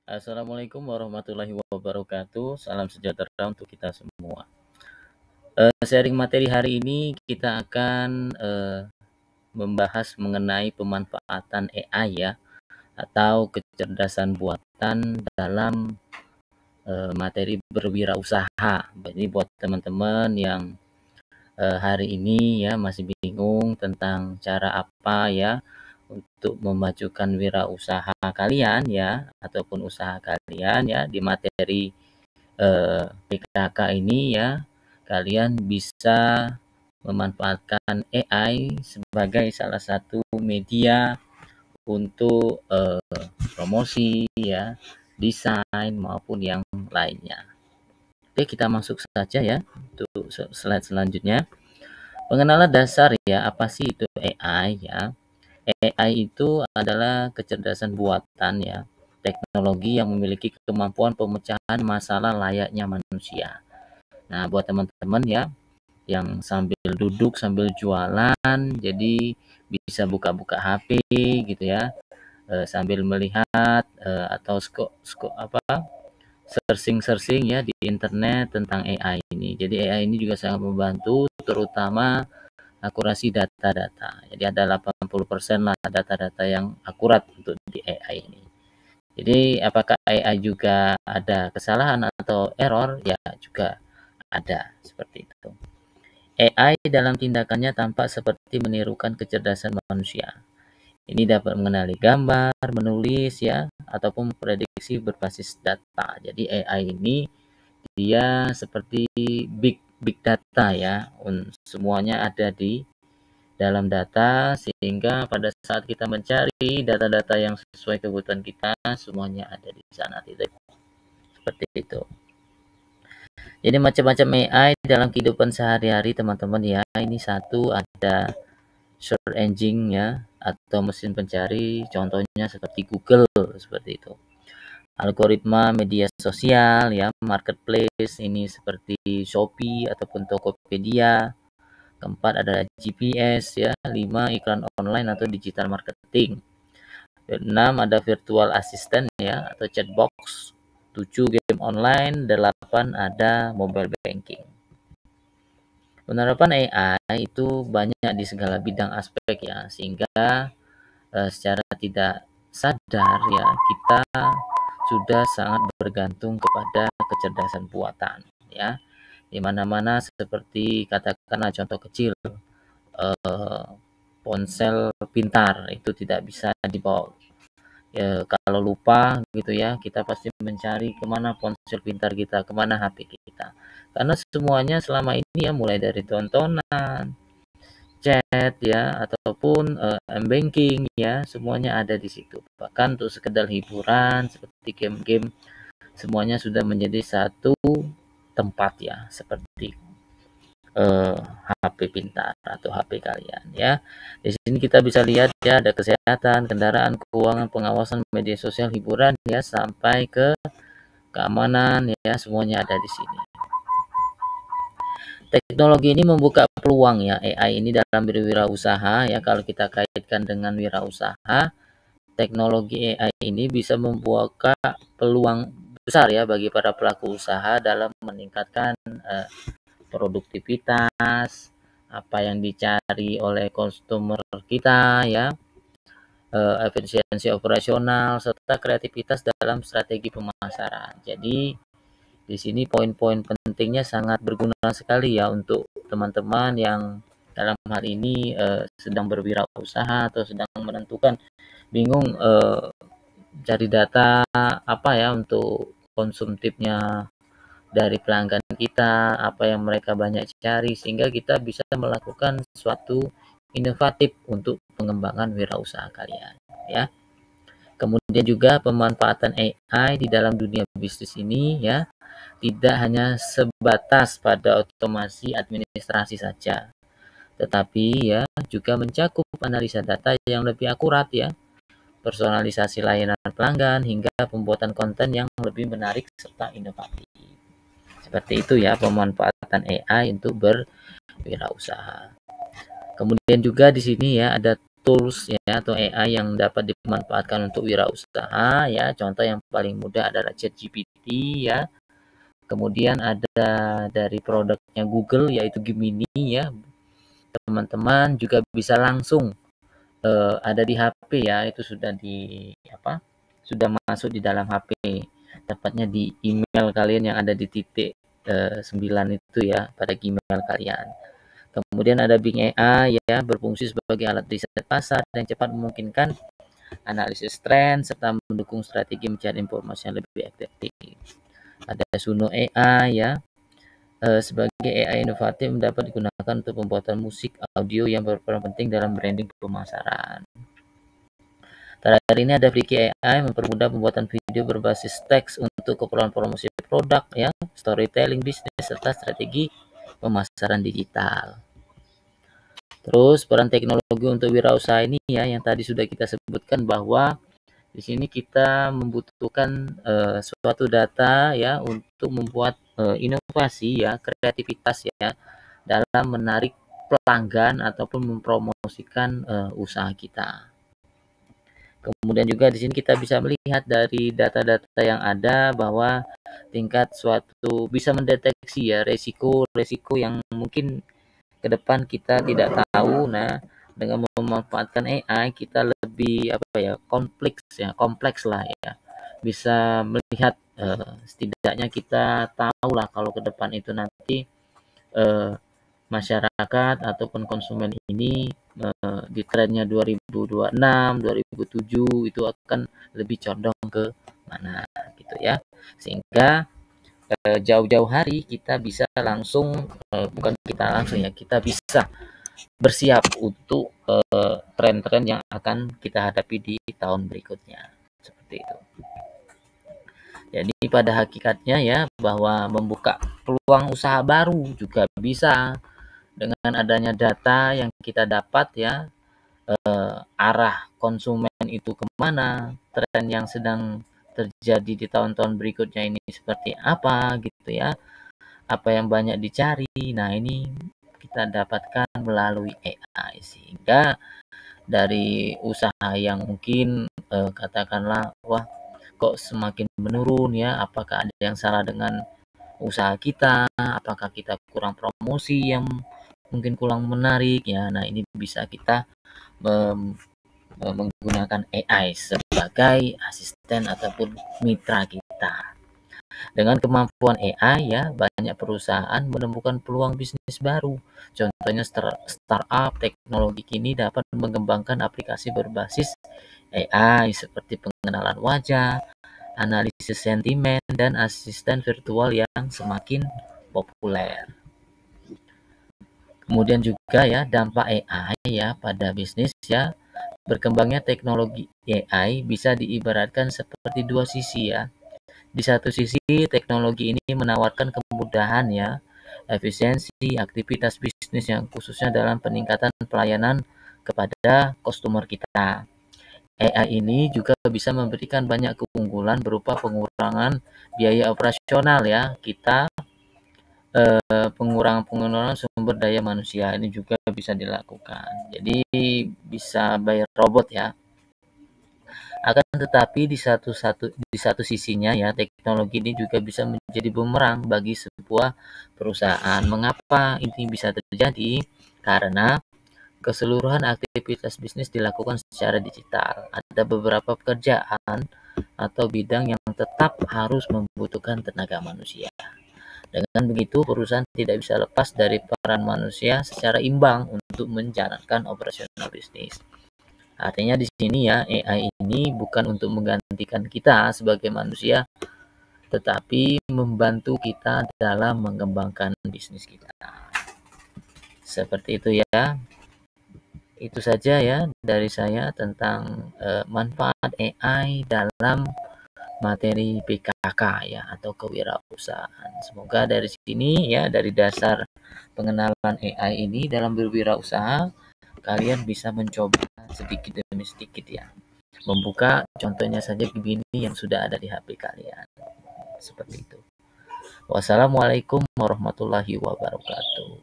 Assalamualaikum warahmatullahi wabarakatuh. Salam sejahtera untuk kita semua. Sharing materi hari ini kita akan membahas mengenai pemanfaatan AI ya, atau kecerdasan buatan dalam materi berwirausaha. Jadi buat teman-teman yang hari ini ya masih bingung tentang cara apa ya untuk memajukan wirausaha kalian ya, ataupun usaha kalian ya, di materi PKK ini ya, kalian bisa memanfaatkan AI sebagai salah satu media untuk promosi ya, desain maupun yang lainnya. Oke, kita masuk saja ya untuk slide selanjutnya. Pengenalan dasar ya, apa sih itu AI ya? AI itu adalah kecerdasan buatan ya, teknologi yang memiliki kemampuan pemecahan masalah layaknya manusia. Nah, buat teman-teman ya yang sambil duduk sambil jualan, jadi bisa buka-buka HP gitu ya, sambil melihat atau searching ya di internet tentang AI ini. Jadi AI ini juga sangat membantu, terutama akurasi data-data. Jadi ada 80% lah data-data yang akurat untuk di AI ini. Jadi apakah AI juga ada kesalahan atau error? Ya juga ada seperti itu. AI dalam tindakannya tampak seperti menirukan kecerdasan manusia. Ini dapat mengenali gambar, menulis ya, ataupun prediksi berbasis data. Jadi AI ini dia seperti big data ya, semuanya ada di dalam data, sehingga pada saat kita mencari data-data yang sesuai kebutuhan kita, semuanya ada di sana. Seperti itu. Jadi macam-macam AI dalam kehidupan sehari-hari teman-teman ya. Ini satu, ada search engine ya, atau mesin pencari, contohnya seperti Google seperti itu. Algoritma media sosial ya, marketplace ini seperti Shopee ataupun Tokopedia. Keempat ada GPS ya, 5 iklan online atau digital marketing. 6 ada virtual assistant ya atau chatbox. 7 game online, 8 ada mobile banking. Penerapan AI itu banyak di segala bidang aspek ya, sehingga secara tidak sadar ya kita sudah sangat bergantung kepada kecerdasan buatan ya. Di mana-mana seperti katakanlah contoh kecil, ponsel pintar itu tidak bisa dibawa ya, kalau lupa gitu ya kita pasti mencari kemana ponsel pintar kita, kemana HP kita, karena semuanya selama ini ya mulai dari tontonan, chat ya, ataupun m-banking ya, semuanya ada di situ. Bahkan untuk sekedar hiburan seperti game-game, semuanya sudah menjadi satu tempat ya, seperti HP pintar atau HP kalian ya. Di sini kita bisa lihat ya, ada kesehatan, kendaraan, keuangan, pengawasan, media sosial, hiburan ya, sampai ke keamanan ya, semuanya ada di sini. Teknologi ini membuka peluang ya, AI ini dalam berwirausaha ya. Kalau kita kaitkan dengan wirausaha, teknologi AI ini bisa membuka peluang besar ya bagi para pelaku usaha dalam meningkatkan produktivitas, apa yang dicari oleh customer kita ya, efisiensi operasional, serta kreativitas dalam strategi pemasaran. Jadi di sini poin-poin pentingnya sangat berguna sekali ya untuk teman-teman yang dalam hal ini sedang berwirausaha atau sedang menentukan bingung cari data apa ya untuk konsumtifnya dari pelanggan kita, apa yang mereka banyak cari, sehingga kita bisa melakukan suatu inovatif untuk pengembangan wirausaha kalian ya. Kemudian juga pemanfaatan AI di dalam dunia bisnis ini ya, tidak hanya sebatas pada otomasi administrasi saja, tetapi ya juga mencakup analisa data yang lebih akurat ya, personalisasi layanan pelanggan, hingga pembuatan konten yang lebih menarik serta inovatif. Seperti itu ya pemanfaatan AI untuk berwirausaha. Kemudian juga di sini ya ada tools ya atau AI yang dapat dimanfaatkan untuk wirausaha ya. Contoh yang paling mudah adalah ChatGPT ya. Kemudian ada dari produknya Google yaitu Gemini ya. Teman-teman juga bisa langsung ada di HP ya, itu sudah sudah masuk di dalam HP, tepatnya di email kalian yang ada di titik 9 itu ya pada Gmail kalian. Kemudian ada Bing AI ya, berfungsi sebagai alat riset pasar yang cepat memungkinkan analisis tren serta mendukung strategi mencari informasi yang lebih efektif. Ada Suno AI ya, sebagai AI inovatif dapat digunakan untuk pembuatan musik audio yang berperan penting dalam branding pemasaran. Terakhir ini ada Fliki AI mempermudah pembuatan video berbasis teks untuk keperluan promosi produk ya, storytelling bisnis serta strategi pemasaran digital. Terus peran teknologi untuk wirausaha ini ya yang tadi sudah kita sebutkan bahwa di sini kita membutuhkan suatu data ya untuk membuat inovasi ya, kreativitas ya dalam menarik pelanggan ataupun mempromosikan usaha kita. Kemudian juga di sini kita bisa melihat dari data-data yang ada bahwa tingkat suatu bisa mendeteksi ya resiko-resiko yang mungkin ke depan kita tidak tahu. Nah, dengan memanfaatkan AI kita lebih kompleks lah ya. Bisa melihat setidaknya kita tahu lah kalau ke depan itu nanti masyarakat ataupun konsumen ini di trennya 2026, 2007 itu akan lebih condong ke mana gitu ya. Sehingga jauh-jauh hari kita bisa langsung kita bisa bersiap untuk tren-tren yang akan kita hadapi di tahun berikutnya. Seperti itu. Jadi pada hakikatnya ya bahwa membuka peluang usaha baru juga bisa dengan adanya data yang kita dapat ya, arah konsumen itu kemana, tren yang sedang terjadi di tahun-tahun berikutnya ini seperti apa gitu ya, apa yang banyak dicari. Nah ini kita dapatkan melalui AI sehingga dari usaha yang mungkin katakanlah wah kok semakin menurun ya, apakah ada yang salah dengan usaha kita, apakah kita kurang promosi yang mungkin kurang menarik ya. Nah ini bisa kita menggunakan AI sebagai asisten ataupun mitra kita. Dengan kemampuan AI ya banyak perusahaan menemukan peluang bisnis baru. Contohnya startup teknologi kini dapat mengembangkan aplikasi berbasis AI seperti pengenalan wajah, analisis sentimen, dan asisten virtual yang semakin populer. Kemudian juga ya dampak AI ya pada bisnis ya, berkembangnya teknologi AI bisa diibaratkan seperti dua sisi ya. Di satu sisi teknologi ini menawarkan kemudahan ya, efisiensi aktivitas bisnis yang khususnya dalam peningkatan pelayanan kepada customer kita. AI ini juga bisa memberikan banyak keunggulan berupa pengurangan biaya operasional ya kita, pengurangan sumber daya manusia ini juga bisa dilakukan. Jadi bisa by robot ya. Akan tetapi di satu sisinya ya teknologi ini juga bisa menjadi bumerang bagi sebuah perusahaan. Mengapa ini bisa terjadi? Karena keseluruhan aktivitas bisnis dilakukan secara digital. Ada beberapa pekerjaan atau bidang yang tetap harus membutuhkan tenaga manusia. Dengan begitu, perusahaan tidak bisa lepas dari peran manusia secara imbang untuk menjalankan operasional bisnis. Artinya di sini ya, AI ini bukan untuk menggantikan kita sebagai manusia, tetapi membantu kita dalam mengembangkan bisnis kita. Seperti itu ya. Itu saja ya dari saya tentang manfaat AI dalam materi PKK ya atau kewirausahaan. Semoga dari sini ya dari dasar pengenalan AI ini dalam berwirausaha kalian bisa mencoba sedikit demi sedikit ya. Membuka contohnya saja Gemini yang sudah ada di HP kalian. Seperti itu. Wassalamualaikum warahmatullahi wabarakatuh.